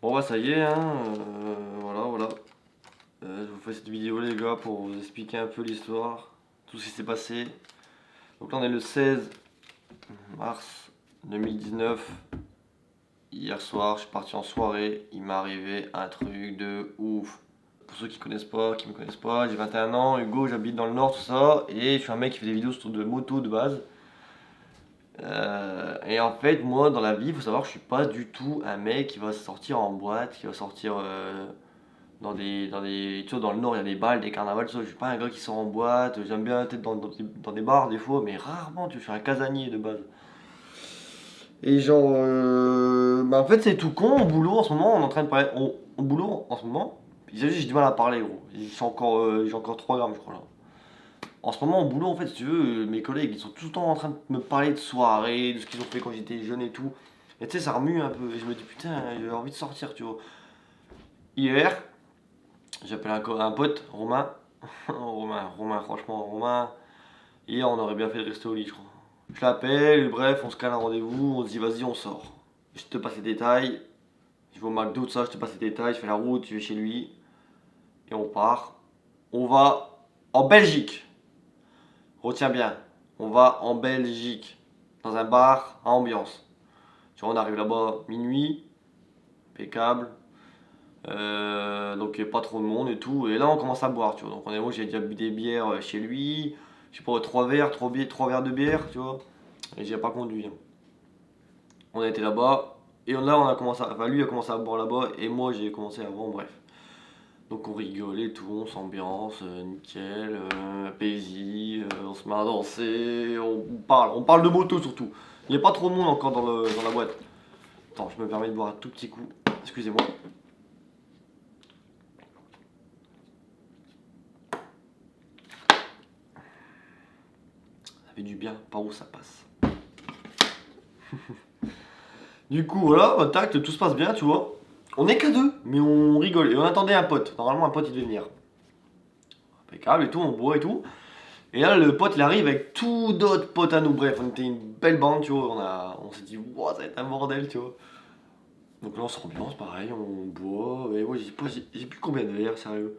Bon bah ça y est, hein, voilà. Je vous fais cette vidéo les gars pour vous expliquer un peu l'histoire, tout ce qui s'est passé. Donc là on est le 16 mars 2019. Hier soir je suis parti en soirée, il m'est arrivé un truc de ouf. Pour ceux qui me connaissent pas, j'ai 21 ans, Hugo, j'habite dans le nord, tout ça, et je suis un mec qui fait des vidéos sur de moto de base. Et en fait, moi, dans la vie, il faut savoir que je suis pas du tout un mec qui va sortir en boîte, qui va sortir tu vois, dans le Nord, il y a des balles, des carnavals, tout ça. Je suis pas un gars qui sort en boîte. J'aime bien être dans des bars des fois, mais rarement. Tu vois, je suis un casanier de base. Et genre, bah en fait, c'est tout con. Au boulot, en ce moment, on est en train de parler. Au boulot, en ce moment, j'ai du mal à parler, gros. J'ai encore 3 grammes, je crois là. En ce moment, au boulot, en fait, si tu veux, mes collègues, ils sont tout le temps en train de me parler de soirée, de ce qu'ils ont fait quand j'étais jeune et tout. Et tu sais, ça remue un peu. Et je me dis, putain, j'ai envie de sortir, tu vois. Hier, j'appelle un pote, Romain. Franchement, Romain. Hier, on aurait bien fait de rester au lit, je crois. Je l'appelle, bref, on se cale un rendez-vous, on se dit, vas-y, on sort. Je te passe les détails. Je vais au McDo, tout ça, je te passe les détails, je fais la route, je vais chez lui. Et on part. On va en Belgique. Retiens bien, on va en Belgique, dans un bar à ambiance. Tu vois, on arrive là-bas minuit, impeccable. Donc il n'y a pas trop de monde et tout. Et là, on commence à boire, tu vois. Donc moi, j'ai déjà bu des bières chez lui. Je sais pas, 3 verres de bière, tu vois. Et j'ai pas conduit, hein. On a été là-bas. Et là, enfin, lui a commencé à boire là-bas. Et moi, j'ai commencé avant, bref. Donc on rigole et tout, on s'ambiance, nickel, paisible, on se met à danser, on parle de moto surtout. Il n'y a pas trop de monde encore dans la boîte. Attends, je me permets de boire un tout petit coup, excusez-moi. Ça fait du bien, par où ça passe. Du coup, voilà, bah, tac, tout se passe bien, tu vois. On est qu'à deux, mais on rigole. Et on attendait un pote. Normalement, un pote, il devait venir. Impeccable et tout, on boit et tout. Et là, le pote, il arrive avec tout d'autres potes à nous. Bref, on était une belle bande, tu vois. On s'est dit, wow, ça va être un bordel, tu vois. Donc là, on s'ambiance, pareil, on boit. Et moi, j'ai plus combien de verres, sérieux.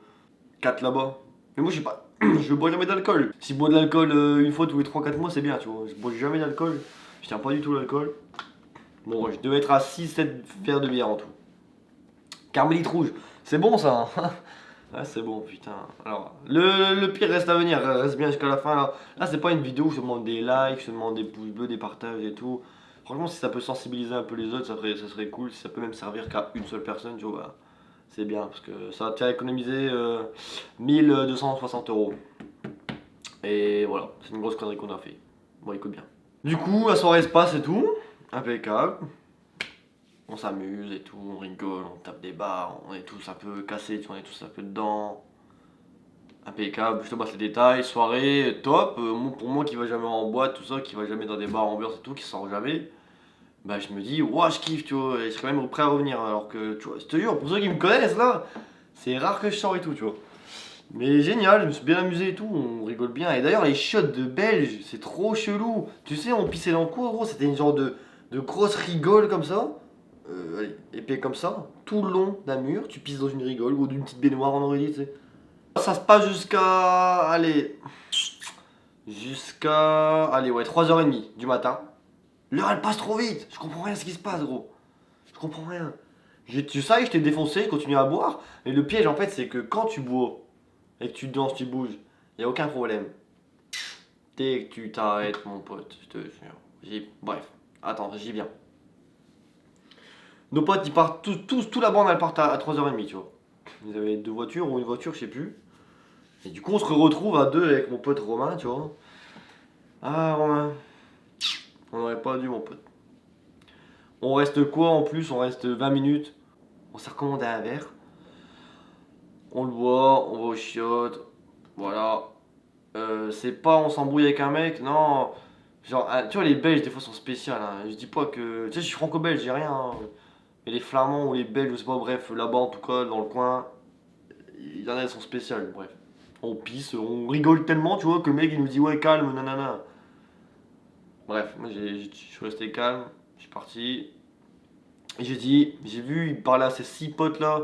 4 là-bas. Mais moi, je bois jamais d'alcool. Si je bois de l'alcool une fois tous les 3 4 mois, c'est bien, tu vois. Je bois jamais d'alcool. Je tiens pas du tout l'alcool. Bon, je devais être à 6 7 verres de bière en tout. Carmélite rouge. C'est bon, ça, hein. Ah, c'est bon, putain. Alors, le pire reste à venir, reste bien jusqu'à la fin. Là c'est pas une vidéo où je te demande des likes, je te demande des pouces bleus, des partages et tout. Franchement, si ça peut sensibiliser un peu les autres, ça serait cool. Si ça peut même servir qu'à une seule personne, tu vois, bah, c'est bien. Parce que ça va te faire économiser 1260 euros. Et voilà, c'est une grosse connerie qu'on a fait. Bon, écoute bien. Du coup, la soirée se passe et tout. Impeccable. On s'amuse et tout, on rigole, on tape des barres, on est tous un peu cassés, tu vois, on est tous un peu dedans. Impeccable, je te passe les détails, soirée, top. Pour moi qui va jamais en boîte, tout ça, qui va jamais dans des bars ambiance et tout, qui sort jamais, bah je me dis, ouah, je kiffe, tu vois, et je serais même prêt à revenir. Alors que, tu vois, je te jure, pour ceux qui me connaissent là, c'est rare que je sors et tout, tu vois. Mais génial, je me suis bien amusé et tout, on rigole bien. Et d'ailleurs, les shots de Belge, c'est trop chelou. Tu sais, on pissait dans le cours, gros, c'était une genre de grosse rigole comme ça. Allez, épais comme ça, tout le long d'un mur, tu pisses dans une rigole ou d'une petite baignoire, on aurait dit, tu sais. Ça se passe allez, ouais, 3h30 du matin. L'heure elle passe trop vite, je comprends rien à ce qui se passe, gros. Je comprends rien. Tu sais, je t'ai défoncé, continue à boire. Et le piège en fait, c'est que quand tu bois et que tu danses, tu bouges, y a aucun problème. Dès que tu t'arrêtes, mon pote, je te jure. Bref, attends, j'y viens. Nos potes, ils partent toute la bande, elle part à 3h30, tu vois. Ils avaient 2 voitures ou une voiture, je sais plus. Et du coup, on se retrouve à deux avec mon pote Romain, tu vois. Ah, Romain, on n'aurait pas dû, mon pote. On reste quoi en plus? On reste 20 minutes. On s'est recommandé un verre. On le boit, on va au chiottes. Voilà. C'est pas on s'embrouille avec un mec, non. Genre, tu vois, les Belges, des fois, sont spéciaux, hein. Je dis pas que. Tu sais, je suis franco-belge, j'ai rien, hein. Mais les Flamands ou les Belges, je sais pas, bref, là-bas en tout cas, dans le coin, il y en a, elles sont spéciales, bref. On pisse, on rigole tellement, tu vois, que le mec il nous dit ouais, calme, nanana. Bref, moi je suis resté calme, je suis parti. Et j'ai vu, il parlait à ses 6 potes là.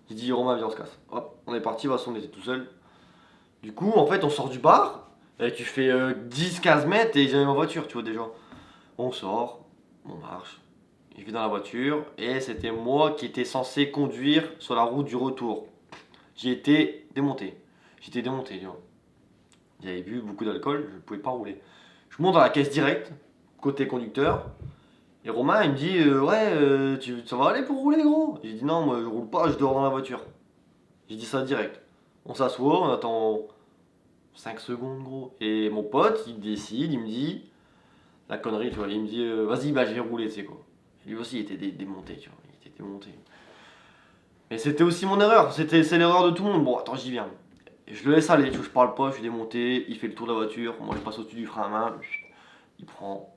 J'ai dit, Romain, viens, on se casse. Hop, on est parti, de toute façon, on était tout seul. Du coup, en fait, on sort du bar. Et tu fais 10-15 mètres et j'avais ma voiture, tu vois, déjà. On sort, on marche. Je vais dans la voiture et c'était moi qui étais censé conduire sur la route du retour. J'ai été démonté. J'étais démonté, tu vois. J'avais bu beaucoup d'alcool, je ne pouvais pas rouler. Je monte dans la caisse directe, côté conducteur. Et Romain, il me dit ouais, ça va aller pour rouler, gros? J'ai dit non, moi je roule pas, je dors dans la voiture. J'ai dit ça direct. On s'assoit, on attend 5 secondes, gros. Et mon pote, il décide, il me dit la connerie, tu vois. Il me dit vas-y, bah je vais rouler, tu sais quoi. Lui aussi, il était démonté, tu vois. Il était démonté. Mais c'était aussi mon erreur, c'est l'erreur de tout le monde. Bon, attends, j'y viens. Et je le laisse aller, tu vois, je parle pas, je suis démonté, il fait le tour de la voiture, moi je passe au-dessus du frein à main, il prend.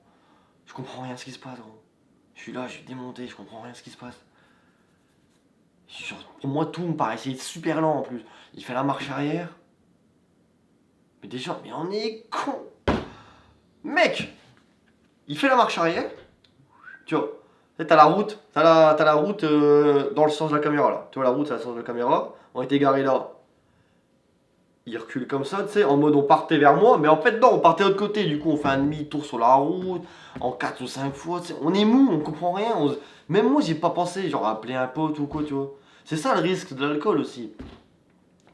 Je comprends rien à ce qui se passe, gros. Je suis là, je suis démonté, je comprends rien à ce qui se passe. Pour moi, tout me paraissait super lent en plus. Il fait la marche arrière. Mais déjà, mais on est con. Mec, il fait la marche arrière. Tu vois, t'as la route, t'as la route dans le sens de la caméra là. Tu vois, la route, c'est le sens de la caméra. On était garé là. Il recule comme ça, tu sais, en mode on partait vers moi, mais en fait non, on partait de l'autre côté, du coup on fait un demi-tour sur la route, en 4 ou 5 fois, tu sais, on est mou, on comprend rien, même moi j'ai pas pensé, genre appeler un pote ou quoi, tu vois. C'est ça le risque de l'alcool aussi.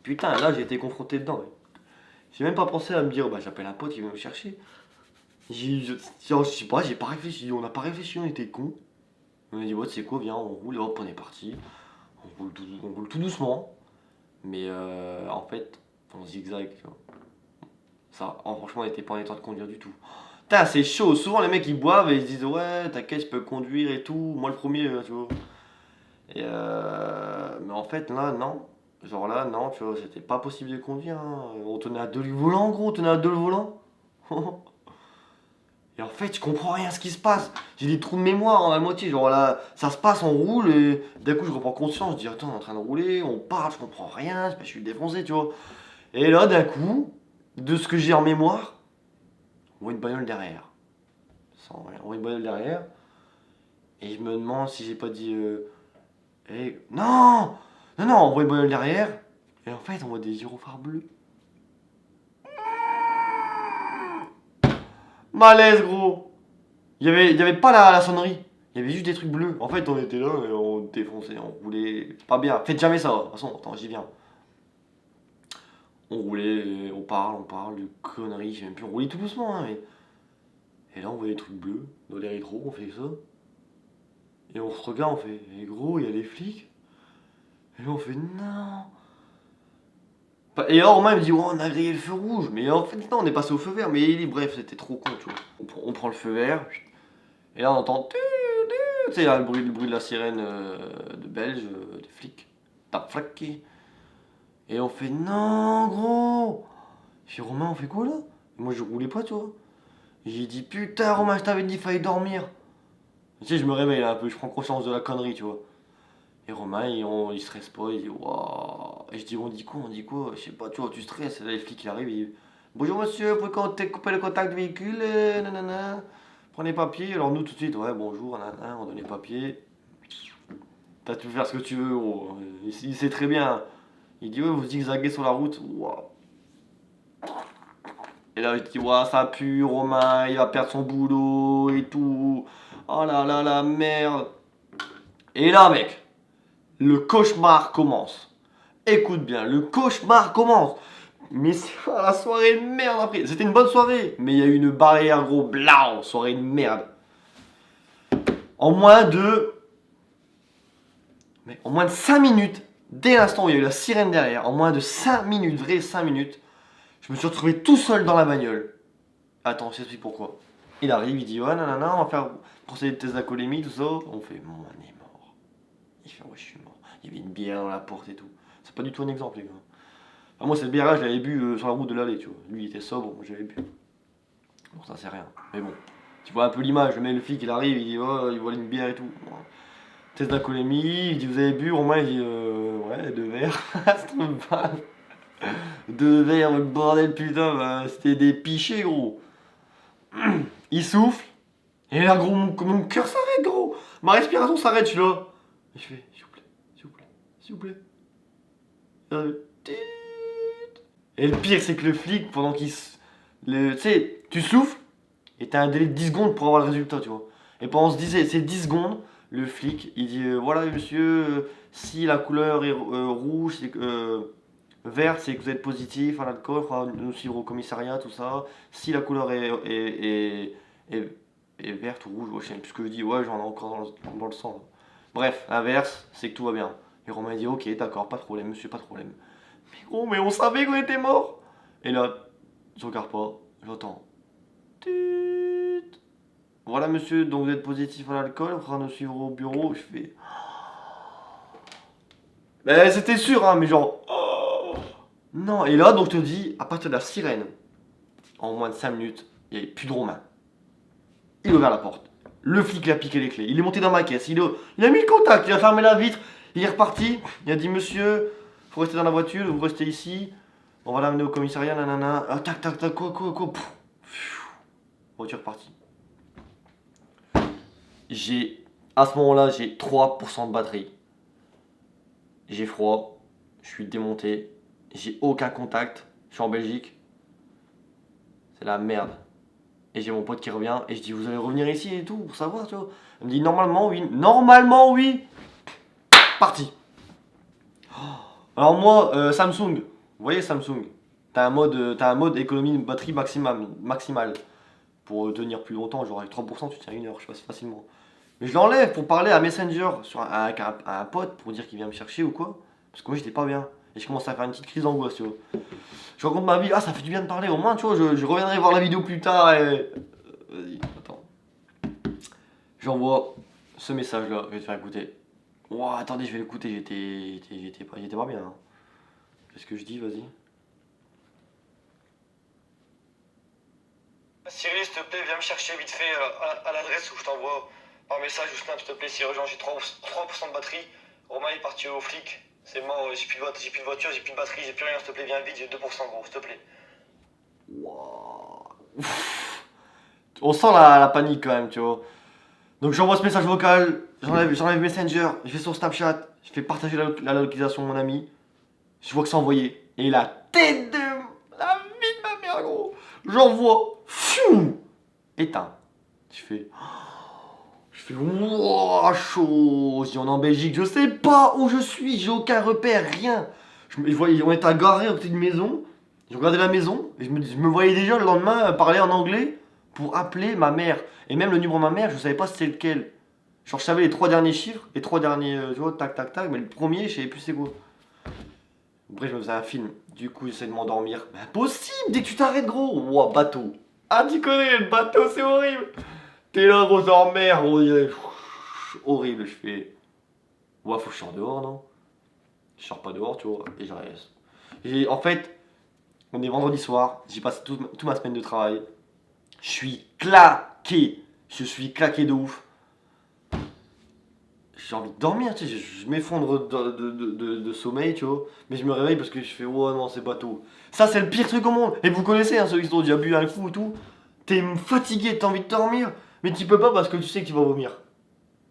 Putain, là j'ai été confronté dedans, ouais. J'ai même pas pensé à me dire, bah j'appelle un pote, il vient me chercher. Je sais pas, j'ai pas réfléchi, on n'a pas réfléchi, on était cons. On a dit, ouais, c'est quoi, viens, on roule, et hop, on est parti. On roule tout doucement, mais en fait, on zigzag, tu vois. Ça, franchement, on était pas en état de conduire du tout. Putain, c'est chaud. Souvent, les mecs ils boivent et ils se disent ouais, t'inquiète, je peux conduire et tout. Moi, le premier, tu vois. Mais en fait, là, non. Genre là, non, tu vois, c'était pas possible de conduire, hein. On tenait à deux le volant, gros, on tenait à deux le volant. Et en fait, je comprends rien à ce qui se passe. J'ai des trous de mémoire en à moitié. Genre là, ça se passe, on roule et d'un coup, je reprends conscience. Je dis attends, on est en train de rouler, on parle, je comprends rien, je suis défoncé, tu vois. Et là, d'un coup, de ce que j'ai en mémoire, on voit une bagnole derrière. Sans rien. On voit une bagnole derrière. Et je me demande si j'ai pas dit. Non! Non, non, on voit une bagnole derrière. Et en fait, on voit des gyrophares bleus. Malaise, gros! Il y avait pas la sonnerie. Il y avait juste des trucs bleus. En fait, on était là et on défonçait, on roulait pas bien. Faites jamais ça. De toute façon, attends, j'y viens. On roulait, on parle de conneries. J'ai même plus. On roulait tout doucement, hein, mais. Et là, on voit des trucs bleus dans les rétros, on fait ça. Et on se regarde, on fait, eh gros, il y a les flics. Et là, on fait, non. Et alors, Romain il me dit, ouais, on a grillé le feu rouge. Mais en fait, non, on est passé au feu vert. Mais bref, c'était trop con, tu vois. On prend le feu vert. Et là, on entend, tu sais, le bruit de la sirène de Belge, des flics. Tac, flaqué. Et on fait, non, gros. Je dis, Romain, on fait quoi là? Et moi, je roulais pas, tu vois. Et j'ai dit, putain, Romain, je t'avais dit, il fallait dormir. Tu sais, je me réveille là un peu, je prends conscience de la connerie, tu vois. Et Romain, il stresse pas, il dit waouh. Et je dis, on dit quoi? On dit quoi? Je sais pas, tu vois, tu stresses. Et là, les flics, ils arrivent, ils disent bonjour monsieur, vous pouvez couper le contact du véhicule, nanana. Prenez papier. Alors nous, tout de suite, ouais, bonjour, nanana, on donne les papiers. T'as pu faire ce que tu veux, gros. Il sait très bien. Il dit, ouais, vous zigzaguez sur la route. Waouh. Et là, je dis, waouh, ça pue, Romain, il va perdre son boulot et tout. Oh là là, la merde. Et là, mec. Le cauchemar commence. Écoute bien, le cauchemar commence. Mais c'est la soirée de merde après. C'était une bonne soirée, mais il y a eu une barrière, gros, blanc, soirée de merde. En moins de. Mais en moins de 5 minutes, dès l'instant où il y a eu la sirène derrière, en moins de 5 minutes, vrai 5 minutes, je me suis retrouvé tout seul dans la bagnole. Attends, je t'explique pourquoi. Il arrive, il dit ouais, nanana, on va faire procéder de test d'alcoolémie, tout ça. On fait, on est mort. Il fait, ouais, je suis mort. Il y avait une bière dans la porte et tout. C'est pas du tout un exemple, les gars. Enfin, moi, cette bière-là, je l'avais bu sur la route de l'aller, tu vois. Lui, il était sobre, moi, j'avais bu. Bon, ça, c'est rien. Mais bon, tu vois un peu l'image. Le flic, il arrive, il dit, oh, il voit une bière et tout. Bon. Test d'alcoolémie, il dit, vous avez bu? Romain, il dit, ouais, 2 verres. C'est trop mal. 2 verres, le bordel, putain, bah, c'était des pichets, gros. Il souffle, Et là, gros, mon cœur s'arrête, gros. Ma respiration s'arrête, je suis là. Et je fais, s'il vous plaît, s'il vous plaît, s'il vous plaît. Et là, tit. Et le pire, c'est que le flic, pendant qu'il. Tu sais, tu souffles, et t'as un délai de 10 secondes pour avoir le résultat, tu vois. Et pendant ces 10 secondes, le flic, il dit voilà, monsieur, si la couleur est rouge, c'est verte, c'est que vous êtes positif à l'alcool, il faudra nous suivre au commissariat, tout ça. Si la couleur est verte ou rouge, ouais, je sais plus ce que je dis, ouais, j'en ai encore dans le sang. Bref, l'inverse, c'est que tout va bien. Et Romain dit ok, d'accord, pas de problème, monsieur, pas de problème. Mais gros, mais on savait qu'on était mort. Et là, je regarde pas, j'entends. Tut. Voilà monsieur, donc vous êtes positif à l'alcool, on fera nous suivre au bureau. Je fais. Mais c'était sûr, hein, mais genre. Oh. Non, et là, donc je te dis, à partir de la sirène, en moins de 5 minutes, il n'y avait plus de Romain. Il a ouvert la porte. Le flic il a piqué les clés. Il est monté dans ma caisse. Il a mis le contact. Il a fermé la vitre. Il est reparti. Il a dit monsieur, faut rester dans la voiture. Vous restez ici. On va l'amener au commissariat. Nanana. Ah, tac, tac, tac. Quoi. Voiture partie. À ce moment-là, j'ai 3% de batterie. J'ai froid. Je suis démonté. J'ai aucun contact. Je suis en Belgique. C'est la merde. Et j'ai mon pote qui revient et je dis vous allez revenir ici et tout pour savoir tu vois. Il me dit normalement oui. Normalement oui. Parti. Alors moi Samsung. Vous voyez Samsung. T'as un mode économie de batterie maximale. Pour tenir plus longtemps, genre avec 3% tu tiens 1 heure, je passe facilement. Mais je l'enlève pour parler à Messenger avec un pote pour dire qu'il vient me chercher ou quoi. Parce que moi j'étais pas bien. Et je commence à faire une petite crise d'angoisse tu vois. Je raconte ma vie, ah ça fait du bien de parler, au moins tu vois, je reviendrai voir la vidéo plus tard et. Vas-y, attends. J'envoie ce message là, je vais te faire écouter. Ouah, attendez, je vais l'écouter, j'étais pas bien. Hein. Qu'est-ce que je dis, vas-y. Cyril, s'il te plaît, viens me chercher vite fait à l'adresse où je t'envoie par message ou snap, s'il te plaît, c'est urgent, j'ai 3% de batterie. Romain est parti au flic, c'est mort, j'ai plus de voiture, j'ai plus de batterie, j'ai plus rien, s'il te plaît, viens vite, j'ai 2% gros, s'il te plaît. Wow. On sent la panique quand même, tu vois. Donc j'envoie ce message vocal, j'enlève Messenger, je vais sur Snapchat, je fais partager la localisation de mon ami, je vois que c'est envoyé. Et la tête de la vie de ma mère, gros. J'envoie, éteint. Je fais, wouah, chaud. Je dis, on est en Belgique, je sais pas où je suis, j'ai aucun repère, rien. On était garé à côté d'une maison, je regardais la maison, et je me voyais déjà le lendemain parler en anglais pour appeler ma mère. Et même le numéro de ma mère, je savais pas c'était lequel. Genre, je savais les 3 derniers chiffres, les 3 derniers, tu vois, tac, tac, tac, mais le premier, je savais plus c'est quoi. Après, je me faisais un film. Du coup, j'essaie de m'endormir. Mais impossible, dès que tu t'arrêtes, gros. Ouah, bateau. Ah, tu connais, le bateau, c'est horrible. T'es là, gros, en mer, gros. Horrible, je fais. Ouah, faut que je sorte dehors, non? Je sors pas dehors, tu vois, et je reste. En fait, on est vendredi soir, j'ai passé toute ma semaine de travail. Je suis claqué. Je suis claqué de ouf. J'ai envie de dormir, tu sais, je m'effondre de sommeil, tu vois. Mais je me réveille parce que je fais, oh non, c'est bateau. Ça, c'est le pire truc au monde. Et vous connaissez, hein, ceux qui sont déjà bu un coup et tout. T'es fatigué, t'as envie de dormir, mais tu peux pas parce que tu sais que tu vas vomir.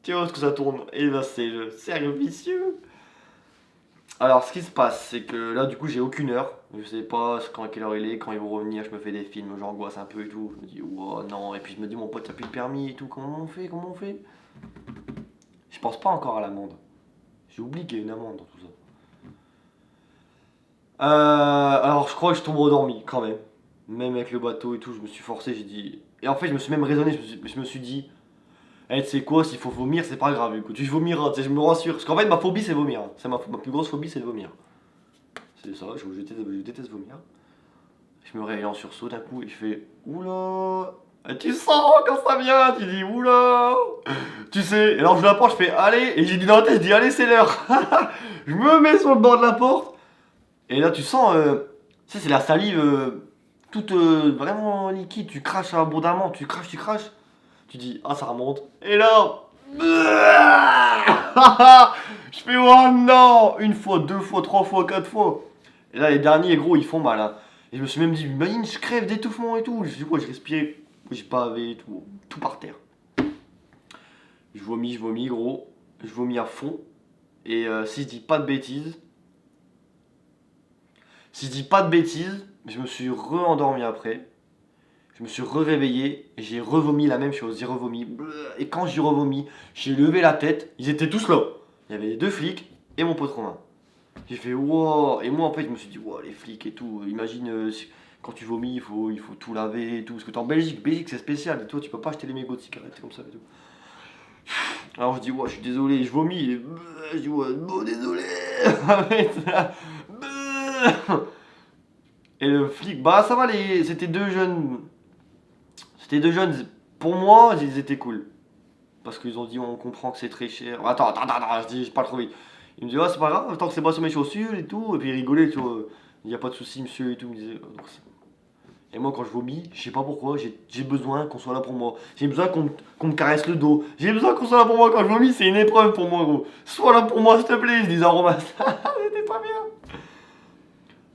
Tu vois ce que ça tourne. Et là, c'est le cercle vicieux. Alors, ce qui se passe, c'est que là, du coup, j'ai aucune heure. Je sais pas quelle heure il est, quand ils vont revenir, je me fais des films, j'angoisse un peu et tout. Je me dis, oh non. Et puis je me dis, mon pote, t'as plus de permis et tout. Comment on fait? Je pense pas encore à l'amende. J'ai oublié qu'il y a une amende dans tout ça. Alors je crois que je tombe endormi quand même. Même avec le bateau et tout, je me suis forcé, j'ai dit. Et en fait, je me suis même raisonné, je me suis dit, tu sais quoi, s'il faut vomir, c'est pas grave, écoute, je vomirai, tu sais, je me rassure. Parce qu'en fait, ma phobie, c'est vomir. Hein. Ma plus grosse phobie, c'est de vomir. C'est ça, je déteste vomir. Je me réveille en sursaut d'un coup et je fais, oula. Et tu sens quand ça vient, tu dis, oula. Tu sais, et alors je la porte, je fais, allez. Et j'ai dit dans la tête, je dis, allez, c'est l'heure. Je me mets sur le bord de la porte. Et là, tu sens, tu sais, c'est la salive toute vraiment liquide. Tu craches abondamment, tu craches. Tu dis, ah, ça remonte. Et là, je fais, oh non, 1 fois, 2 fois, 3 fois, 4 fois. Et là, les derniers, gros, ils font mal. Hein. Et je me suis même dit, imagine, je crève d'étouffement et tout. Je dis, quoi, je respirais, j'ai bavé et tout par terre. Je vomis gros. Je vomis à fond. Et si je dis pas de bêtises, je me suis re-endormi après. Je me suis réveillé et j'ai revomi la même chose. J'ai revomi. Et quand j'ai revomi, j'ai levé la tête. Ils étaient tous là. Il y avait les deux flics et mon pote Romain. J'ai fait wow. Et moi en fait, je me suis dit, wow, les flics et tout. Imagine quand tu vomis, il faut tout laver et tout. Parce que t'es en Belgique. Belgique, c'est spécial. Et toi, tu peux pas acheter les mégots de cigarettes comme ça et tout. Alors je dis, ouais, je suis désolé, je vomis. Et je dis, ouais, bon, désolé. Et le flic, bah ça va, c'était deux jeunes. C'était deux jeunes, pour moi, ils étaient cool. Parce qu'ils ont dit, on comprend que c'est très cher. Attends, je parle trop vite. Il me dit, ouais, c'est pas grave, tant que c'est pas sur mes chaussures et tout. Et puis il rigolait, tu vois. Il n'y a pas de souci, monsieur et tout. Il me disait, et moi, quand je vomis, je sais pas pourquoi, j'ai besoin qu'on soit là pour moi. J'ai besoin qu'on me caresse le dos. J'ai besoin qu'on soit là pour moi quand je vomis, c'est une épreuve pour moi, gros. Sois là pour moi, s'il te plaît, je dis à Romain. C'était pas bien.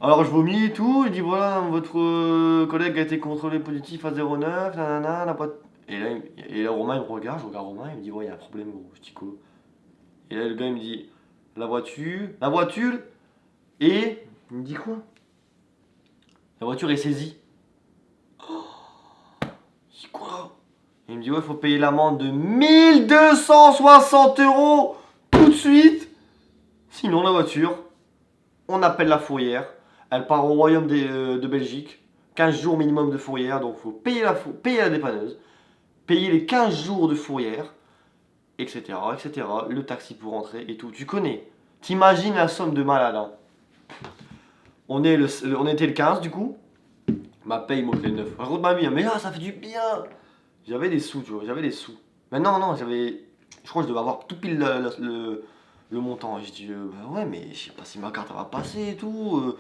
Alors je vomis et tout, il dit voilà, votre collègue a été contrôlé positif à 09, nanana, n'a pas et là, Romain il me regarde, je regarde Romain, il me dit ouais, il y a un problème, gros. Je dis quoi? Et là, le gars il me dit la voiture, et. Il me dit quoi? La voiture est saisie. Je dis quoi? Il me dit ouais, il faut payer l'amende de 1260 € tout de suite, sinon la voiture, on appelle la fourrière. Elle part au royaume de Belgique. 15 jours minimum de fourrière. Donc il faut payer la dépanneuse. Payer les 15 jours de fourrière. Etc. etc. Le taxi pour rentrer et tout. Tu connais. T'imagines la somme de malade. Hein. On était le 15 du coup. Ma paye monte les 9. Raconte ma vie. Hein. Mais là, ça fait du bien. J'avais des sous, tu vois. J'avais des sous. Mais non, j'avais. Je crois que je devais avoir tout pile le montant. Et je dis, bah ouais, mais je sais pas si ma carte elle va passer et tout.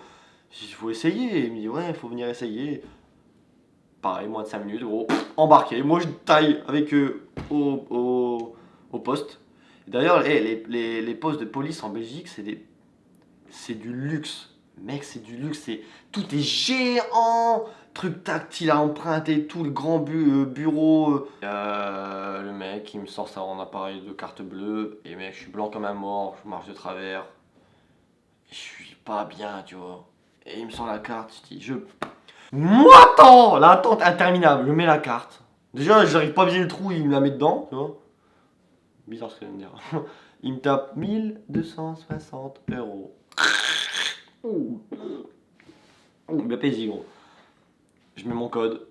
Il faut essayer. Il me dit, ouais, il faut venir essayer. Pareil, moins de 5 minutes, gros. Embarqué. Moi, je taille avec eux au poste. D'ailleurs, les postes de police en Belgique, c'est du luxe. Mec, c'est du luxe. Tout est géant. Truc tactile à emprunter, tout le grand bureau. Le mec, il me sort ça en appareil de carte bleue. Et mec, je suis blanc comme un mort. Je marche de travers. Je suis pas bien, tu vois. Et il me sort la carte. Je dis, moi, attends, l'attente interminable. Je mets la carte. Déjà, j'arrive pas à viser le trou, il me la met dedans, tu vois. Bizarre ce que je viens de dire. Il me tape 1260 €. Ouh, bien plaisir, gros. Je mets mon code.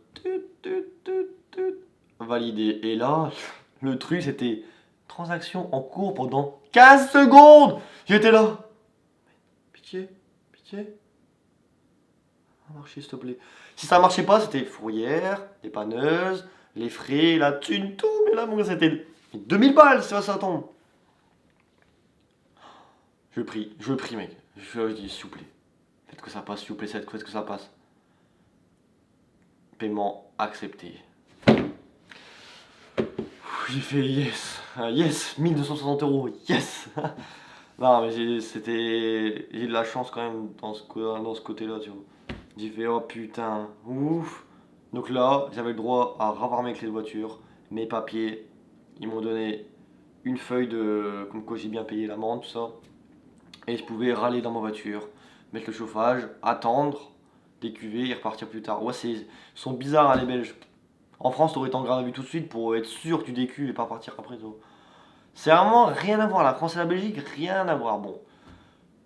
Validé. Et là, le truc, c'était transaction en cours pendant 15 secondes. J'étais là. Pitié, pitié. Marcher s'il te plaît. Si ça marchait pas, c'était fourrière, dépanneuse, les frais, la thune, tout. Mais là, mon gars, c'était 2000 balles, ça tombe. Je prie, mec. Je dis, s'il vous plaît. Faites que ça passe, s'il vous plaît, faites que ça passe. Paiement accepté. J'ai fait yes. Yes, 1260 €. Yes. Non, mais j'ai de la chance quand même dans ce côté-là, tu vois. J'ai fait oh putain, ouf. Donc là, j'avais le droit à revoir mes clés de voiture, mes papiers. Ils m'ont donné une feuille de comme quoi j'ai bien payé l'amende, tout ça. Et je pouvais râler dans ma voiture, mettre le chauffage, attendre, décuver et repartir plus tard. Ouais, ils sont bizarres hein, les Belges. En France, t'aurais été en garde à vue tout de suite pour être sûr que tu décuves et pas partir après. Toi. C'est vraiment rien à voir. La France et la Belgique, rien à voir. Bon,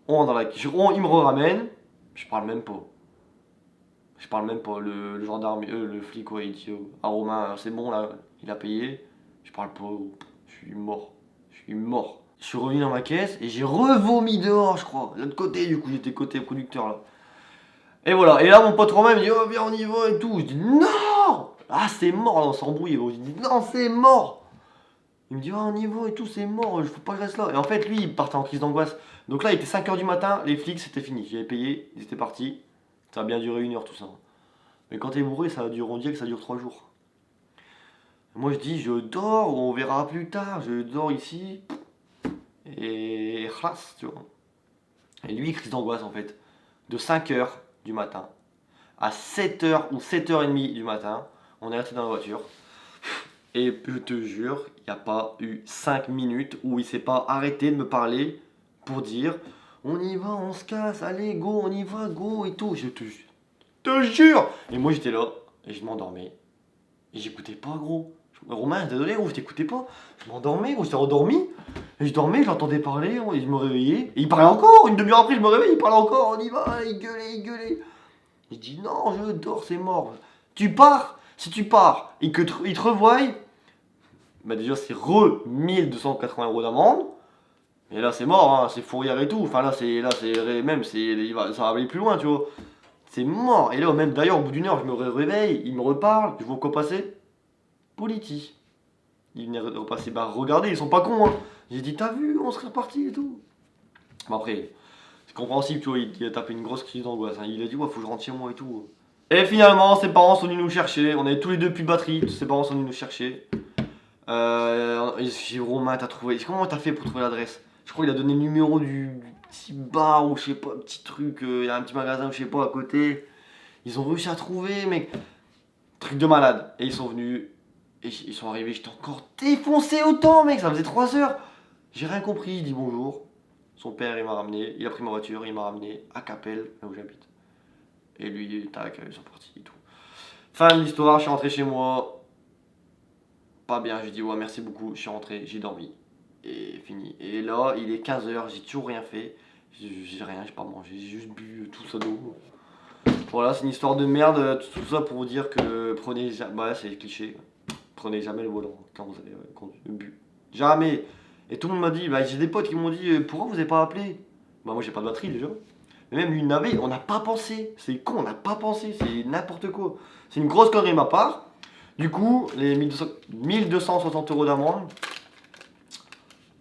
ils me ramènent, je parle même pas. Je parle même pas. Le gendarme, le flic, ouais, il dit à Romain, c'est bon là, il a payé. Je parle pas. Je suis mort. Je suis mort. Je suis revenu dans ma caisse et j'ai revomi dehors, je crois. L'autre côté, du coup, j'étais côté conducteur là. Et voilà. Et là, mon pote Romain me dit, oh, viens, on y va et tout. Je dis, non! Ah, c'est mort, là, on s'embrouille. Je dis, non, c'est mort! Il me dit, oh, on y va et tout, c'est mort, je faut pas que je reste là. Et en fait, lui, il partait en crise d'angoisse. Donc là, il était 5 h du matin, les flics, c'était fini. J'avais payé, ils étaient partis. Ça a bien duré 1 heure tout ça. Mais quand t'es bourré, on dirait que ça dure 3 jours. Moi je dis, je dors, on verra plus tard, je dors ici. Et khlas, tu vois. Et lui, crise d'angoisse en fait. De 5 h du matin à 7 h ou 7 h 30 du matin, on est resté dans la voiture. Et je te jure, il n'y a pas eu 5 minutes où il s'est pas arrêté de me parler pour dire on y va, on se casse, allez, go, on y va, go et tout. Je te jure. Et moi j'étais là et je m'endormais. Et j'écoutais pas, gros. Romain, désolé, gros, je t'écoutais pas. Je m'endormais, gros, j'étais endormi. Et je dormais, je l'entendais parler, et je me réveillais. Et il parlait encore, une demi-heure après, je me réveille, il parlait encore, on y va, il gueulait, il gueulait. Il dit non, je dors, c'est mort. Tu pars, si tu pars, et que il te revoie, bah déjà c'est 1280 € d'amende. Et là c'est mort, hein, c'est fourrière et tout. Enfin même, ça va aller plus loin, tu vois. C'est mort. Et là, même d'ailleurs, au bout d'une heure, je me réveille, il me reparle, je vois quoi passer. Politi. Il venait repasser, bah regardez, ils sont pas cons, hein. J'ai dit, t'as vu, on serait reparti et tout. Bon, après, c'est compréhensible, tu vois, il a tapé une grosse crise d'angoisse, hein. Il a dit, ouais, faut que je rentre chez moi et tout. Et finalement, ses parents sont venus nous chercher. On avait tous les deux plus de batterie, tous ses parents sont venus nous chercher. J'ai dit, Romain, t'as trouvé. Comment t'as fait pour trouver l'adresse? Je crois qu'il a donné le numéro du petit bar ou je sais pas, petit truc, il y a un petit magasin, je sais pas, à côté. Ils ont réussi à trouver, mec. Truc de malade. Et ils sont venus. Et ils sont arrivés, j'étais encore défoncé autant, mec. Ça faisait 3 heures. J'ai rien compris. Il dit bonjour. Son père, il m'a ramené. Il a pris ma voiture, il m'a ramené à Capelle, là où j'habite. Et lui, tac, ils sont partis et tout. Fin de l'histoire, je suis rentré chez moi. Pas bien, j'ai dit ouais, merci beaucoup. Je suis rentré, j'ai dormi. Et fini. Et là, il est 15 heures, j'ai toujours rien fait. J'ai rien, j'ai pas mangé, j'ai juste bu tout ça d'eau. Voilà, c'est une histoire de merde, tout ça pour vous dire que prenez jamais, bah c'est cliché, prenez jamais le volant quand vous avez bu. Jamais. Et tout le monde m'a dit, bah j'ai des potes qui m'ont dit, pourquoi vous avez pas appelé? Bah moi j'ai pas de batterie déjà. Mais même lui il n'avait, on n'a pas pensé. C'est con, on n'a pas pensé, c'est n'importe quoi. C'est une grosse connerie de ma part. Du coup, les 1260 € d'amende,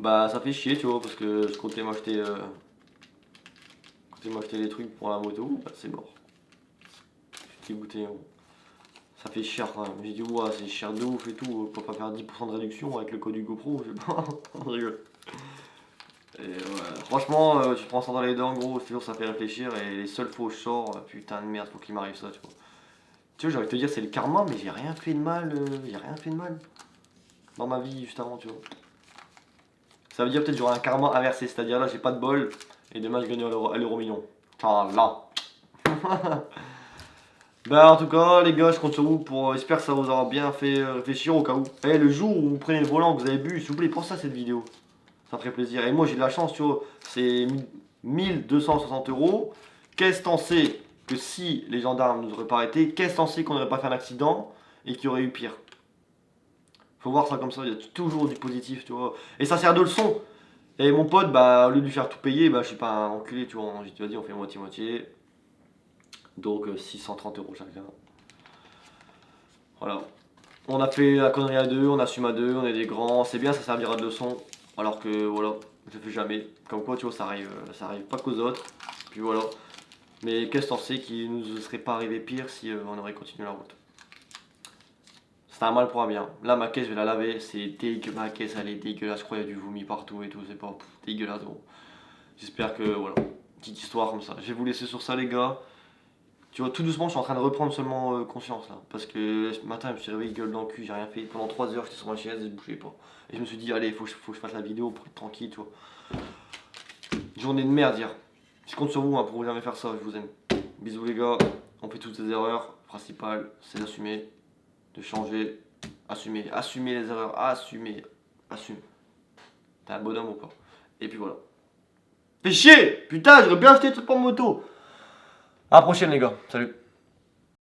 bah ça fait chier, tu vois, parce que je comptais m'acheter les trucs pour la moto, bah c'est mort. Petit goûter, ça fait cher quand même. J'ai dit ouais c'est cher de ouf et tout, pour pas faire 10% de réduction avec le code du GoPro, je sais pas, on rigole. Et ouais, franchement, tu prends ça dans les dents gros, c'est sûr ça fait réfléchir et les seules fois où je sors, putain de merde, faut qu'il m'arrive ça, tu vois. Tu vois, j'ai envie de te dire c'est le karma, mais j'ai rien fait de mal, dans ma vie juste avant, tu vois. Ça veut dire peut-être j'aurai un karma inversé, c'est-à-dire là j'ai pas de bol et demain je gagne à l'euro million. Enfin là. Bah en tout cas les gars je compte sur vous pour j'espère que ça vous aura bien fait réfléchir au cas où. Eh le jour où vous prenez le volant que vous avez bu, s'il vous plaît pensez à cette vidéo. Ça me ferait plaisir. Et moi j'ai de la chance tu vois, c'est 1260 €. Qu'est-ce t'en sais que si les gendarmes nous auraient pas arrêté, qu'est-ce t'en sais qu'on n'aurait pas fait un accident et qu'il y aurait eu pire? Faut voir ça comme ça, il y a toujours du positif tu vois. Et ça sert de leçon. Et mon pote, bah au lieu de lui faire tout payer, bah je suis pas un enculé tu vois, j'ai dit on fait moitié-moitié. Donc 630 € chacun. Voilà. On a fait la connerie à deux, on assume à deux, on est des grands, c'est bien, ça servira de leçon. Alors que voilà, je le fais jamais. Comme quoi, tu vois, ça arrive pas qu'aux autres. Puis voilà. Mais qu'est-ce que t'en sais qu'il nous serait pas arrivé pire si on aurait continué la route? C'est un mal pour un bien. Là, ma caisse, je vais la laver. C'est dégueu, ma caisse, elle est dégueulasse. Je crois qu'il y a du vomi partout et tout. C'est pas dégueulasse, gros. J'espère que, voilà. Petite histoire comme ça. Je vais vous laisser sur ça, les gars. Tu vois, tout doucement, je suis en train de reprendre seulement conscience là. Parce que ce matin, je me suis réveillé gueule dans le cul, j'ai rien fait. Pendant 3 heures, j'étais sur ma chaise et je bougeais pas. Et je me suis dit, allez, faut que je fasse la vidéo pour être tranquille, tu vois. Journée de merde hier. Je compte sur vous hein, pour jamais faire ça, je vous aime. Bisous les gars, on fait toutes ces erreurs. Le principal, c'est d'assumer, de changer, assumer les erreurs, assume. T'es un bonhomme ou pas? Et puis voilà. Fais chier! Putain, j'aurais bien acheté des trucs pour moto! À la prochaine les gars, salut!